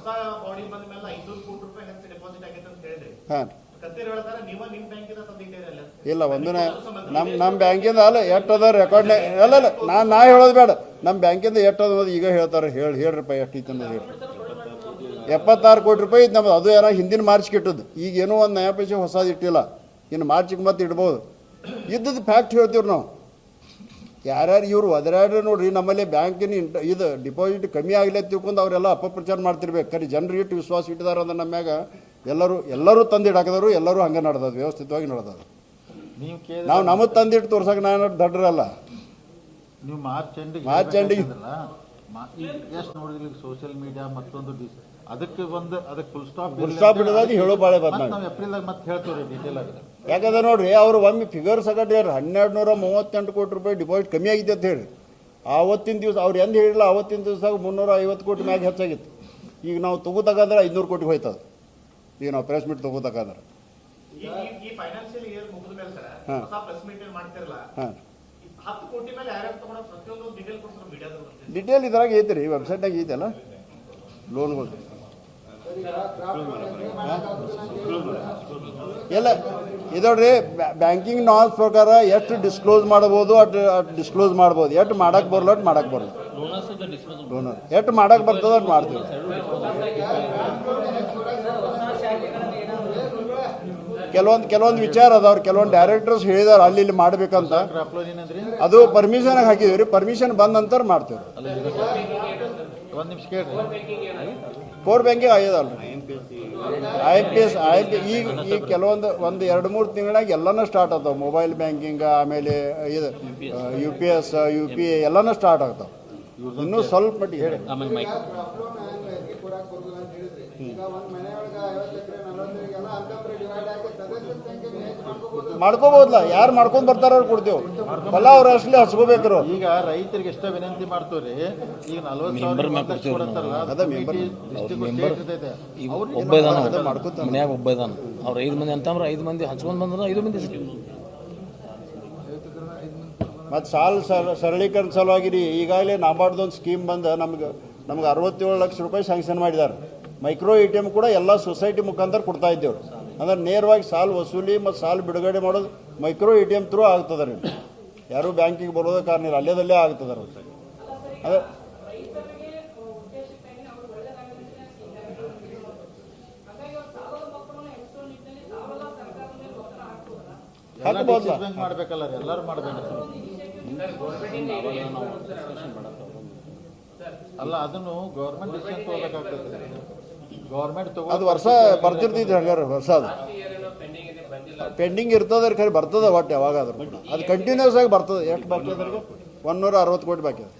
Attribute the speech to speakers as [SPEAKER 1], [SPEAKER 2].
[SPEAKER 1] ಹೊಸ ಬಾಡಿ ಬಂದ ಮೇಲೆ 500 ಕೋಟಿ ರೂಪಾಯಿ ಹೆಚ್ಚು ಡೆಪಾಸಿಟ್ ಆಗೈತೆ ಅಂತ ಹೇಳಿದ್ರಿ. ಕತ್ತೇರಿ ಹೇಳ್ತಾರೆ ನೀವು ನಿಮ್ಮ ಬ್ಯಾಂಕಿಂದ ತಂದಿದ್ದೀರಲ್ಲ. ಇಲ್ಲ ಒಂದು ನಮ್ಮ ಬ್ಯಾಂಕಿಂದ ಅಲ್ಲ ಎಷ್ಟದ ರೆಕಾರ್ಡ್ ಅಲ್ಲ ನಾ ಹೇಳೋದು ಬೇಡ. ನಮ್ಮ ಬ್ಯಾಂಕಿಂದ ಎಷ್ಟದ ಈಗ ಹೇಳ್ತಾರೆ. ಹೇಳ್ರಿಪ್ಪ ಎಷ್ಟು ಇತ್ತು ಅನ್ನೋದು ಹೇಳಿ. 76 ಕೋಟಿ ರೂಪಾಯಿ ಇತ್ತು ನಮ್ಮದು. ಅದು ಏನೋ ಹಿಂದಿನ ಮಾರ್ಚ್ಗೆ ಇಟ್ಟದ್ದು. ಈಗ ಏನೋ ಒಂದು ನಯಾ ಪೈಸೆ ಹೊಸದು ಇಟ್ಟಿಲ್ಲ. ಇನ್ನು ಮಾರ್ಚಿಗೆ ಮತ್ತೆ ಇಡ್ಬೋದು. ಇದ್ದದ್ದು ಫ್ಯಾಕ್ಟ್ ಹೇಳ್ತೀವಿ ನಾವು. ಯಾರ್ಯಾರು ಇವರು ಒದರಾಡ್ರೆ ನೋಡ್ರಿ ನಮ್ಮಲ್ಲಿ ಬ್ಯಾಂಕಿನ ಇದು ಡಿಪಾಸಿಟ್ ಕಮ್ಮಿ ಆಗಲಿ ತಿಳ್ಕೊಂಡು ಅವರೆಲ್ಲ ಅಪಪ್ರಚಾರ ಮಾಡ್ತಿರ್ಬೇಕು. ಖರೀ ಜನರು ಇಟ್ಟು ವಿಶ್ವಾಸ ಇಟ್ಟಿದಾರ ಅಂದ್ರೆ ನಮ್ಯಾಗ ಎಲ್ಲರೂ ತಂದಿಡಾಕದವರು. ಎಲ್ಲರೂ ಹಂಗೆ ನಡೆದದು, ವ್ಯವಸ್ಥಿತವಾಗಿ ನಡೆದದು. ನಾವು ನಮಗೆ ತಂದಿಟ್ಟು ತೋರ್ಸಕ್ಕೆ ನಾನು ದಡ್ರಲ್ಲ.
[SPEAKER 2] ನೀವು ಮಾರ್ಚ್ ಎಂಡಿಗೆ ಎಷ್ಟು ನೋಡಿದ್ರಿ ಸೋಷಿಯಲ್ ಮೀಡಿಯಾ ಮತ್ತೊಂದು ಅದಕ್ಕೆ ಫುಲ್ ಸ್ಟಾಪ್
[SPEAKER 1] ಇಡೋದಾಗ ಹೇಳೋ ಬಾಳೆ ಬಂದ
[SPEAKER 2] ನಾವು ಏಪ್ರಿಲ್ದಾಗ ಮತ್ತೆ ಹೇಳ್ತೀವಿ ಡೀಟೇಲ್ ಆಗಿ.
[SPEAKER 1] ಯಾಕಂದ್ರೆ ನೋಡ್ರಿ ಅವರು ಒಮ್ಮೆ ಫಿಗರ್ ಸಗಟ್ ಹೇಳಿ 1238 ಕೋಟಿ ರೂಪಾಯಿ ಡಿಪಾಸಿಟ್ ಕಮ್ಮಿ ಆಗಿದೆ ಅಂತ ಹೇಳಿ. ಆವತ್ತಿನ ದಿವಸ ಅವ್ರು ಎಂದು ಹೇಳಿಲ್ಲ. ಆವತ್ತಿನ ದಿವಸ 350 ಕೋಟಿ ಮ್ಯಾಗ ಹೆಚ್ಚಾಗಿತ್ತು. ಈಗ ನಾವು ತಗೋತಕ್ಕಂದ್ರೆ 500 ಕೋಟಿ ಹೋಯ್ತದ. ಈಗ ನಾವು ಪ್ರೆಸ್ ಮೀಟ್ ತಗೋತಕ್ಕಂದ್ರೆ ಡಿಟೇಲ್ ಇದ್ರಾಗ ಐತೆ ರೀ, ವೆಬ್ಸೈಟ್ನಾಗ ಐತಲ್ಲ ಲೋನ್ಗಳು ಎಲ್ಲ ಇದೋಡ್ರಿ. ಬ್ಯಾಂಕಿಂಗ್ ನಾರ್ಮ್ಸ್ ಪ್ರಕಾರ ಎಷ್ಟು ಡಿಸ್ಕ್ಲೋಸ್ ಮಾಡ್ಬೋದು ಅಷ್ಟು ಡಿಸ್ಕ್ಲೋಸ್ ಮಾಡ್ಬೋದು. ಎಷ್ಟು ಮಾಡಕ್ಕೆ ಬರಲ್ಲ ಅಷ್ಟು ಮಾಡಕ್ಕೆ ಬರಲ್ಲ. ಲೋನರ್ ಎಷ್ಟು ಮಾಡಕ್ಕೆ ಬರ್ತದೆ ಅಷ್ಟು ಮಾಡ್ತೀವಿ. ಕೆಲವೊಂದು ವಿಚಾರ ಅದಾವ್ರು. ಕೆಲವೊಂದು ಡೈರೆಕ್ಟರ್ಸ್ ಹೇಳಿದಾರೆ ಅಲ್ಲಿ ಇಲ್ಲಿ ಮಾಡ್ಬೇಕಂತ. ಅದು ಪರ್ಮಿಷನ್ ಹಾಕಿದೀವಿ ರೀ. ಪರ್ಮಿಷನ್ ಬಂದ ನಂತರ ಮಾಡ್ತೀವಿ. Core banking ಆಗ್ಯದಲ್ರಿ. IMPS ಈಗ ಕೆಲವೊಂದು 1-2-3 ತಿಂಗಳಾಗ ಎಲ್ಲನೂ ಸ್ಟಾರ್ಟ್ ಆಗ್ತಾವೆ. ಮೊಬೈಲ್ ಬ್ಯಾಂಕಿಂಗ್, ಆಮೇಲೆ ಇದು UPS, UPA ಎಲ್ಲನೂ ಸ್ಟಾರ್ಟ್ ಆಗ್ತಾವೆ. ಇನ್ನೂ ಸ್ವಲ್ಪ ಮಟ್ಟಿಗೆ ಹೇಳಿ ಮಾಡ್ಕೋಬಹುದಲ್ಲ. ಯಾರು ಮಾಡ್ಕೊಂಡ್ ಬರ್ತಾರ ಅವ್ರು ಕೊಡ್ತೇವೆ. ಹೊಲ ಅವ್ರು ಅಷ್ಟೇ ಹಚ್ಕೋಬೇಕ್ರು.
[SPEAKER 2] ಈಗ ರೈತರಿಗೆ ಎಷ್ಟ ವಿನಂತಿ ಮಾಡ್ತೇವ್ರಿ. ಈಗ 40,000
[SPEAKER 3] ಮನ್ಯಾಗ ಒಬ್ಬ ಇದಾನ. ಅವ್ರ 5 ಮಂದಿ ಅಂತಂದ್ರೆ 5 ಮಂದಿ ಹಚ್ಕೊಂಡ್ ಬಂದ್ರೆ 5 ಮಂದಿ
[SPEAKER 1] ಮತ್ತು ಸಾಲ ಸರಳೀಕರಣ ಸಲುವಾಗಿ ಈಗಾಗಲೇ ನಾಬಾರ್ಡ್ದೊಂದು ಸ್ಕೀಮ್ ಬಂದು ನಮ್ಗೆ 67 ಲಕ್ಷ ರೂಪಾಯಿ ಸ್ಯಾಂಕ್ಷನ್ ಮಾಡಿದ್ದಾರೆ. ಮೈಕ್ರೋ ATM ಕೂಡ ಎಲ್ಲ ಸೊಸೈಟಿ ಮುಖಾಂತರ ಕೊಡ್ತಾ ಇದ್ದೇವ್ರು. ಅಂದ್ರೆ ನೇರವಾಗಿ ಸಾಲ ವಸೂಲಿ ಮತ್ತು ಸಾಲ ಬಿಡುಗಡೆ ಮಾಡೋದು ಮೈಕ್ರೋ ATM ಥ್ರೂ ಆಗ್ತದೆ ರೀ. ಯಾರು ಬ್ಯಾಂಕಿಗೆ ಬರೋದ ಕಾರಣ ಇಲ್ಲ, ಅಲ್ಲೇ ಆಗ್ತದೆ ರೀ. ಅದೇ
[SPEAKER 2] ಮಾಡ್ಬೇಕಲ್ಲ ರೀ, ಎಲ್ಲರೂ ಮಾಡ್ಬೇಕು ಅಲ್ಲ. ಅದನ್ನು ಗೌರ್ಮೆಂಟ್ ಡಿಸಿಷನ್ ತಗೋಬೇಕಾಗ್ತದೆ. ಗೌರ್ಮೆಂಟ್
[SPEAKER 1] ಅದು ವರ್ಷ ಬರ್ತಿರ್ತೈತಿ. ಹಂಗಾರೆ ವರ್ಷ ಅದು ಪೆಂಡಿಂಗ್ ಇರ್ತದೆ ಖರೆ ಬರ್ತದೆ ಒಟ್ಟು ಯಾವಾಗಾದ್ರೂ. ಅದು ಕಂಟಿನ್ಯೂಸ್ ಆಗಿ ಬರ್ತದೆ. ಎಷ್ಟು ಬಾಕಿ ಅದ್ರಿಗೆ 160 ಕೋಟಿ ಬಾಕಿ ಅದ.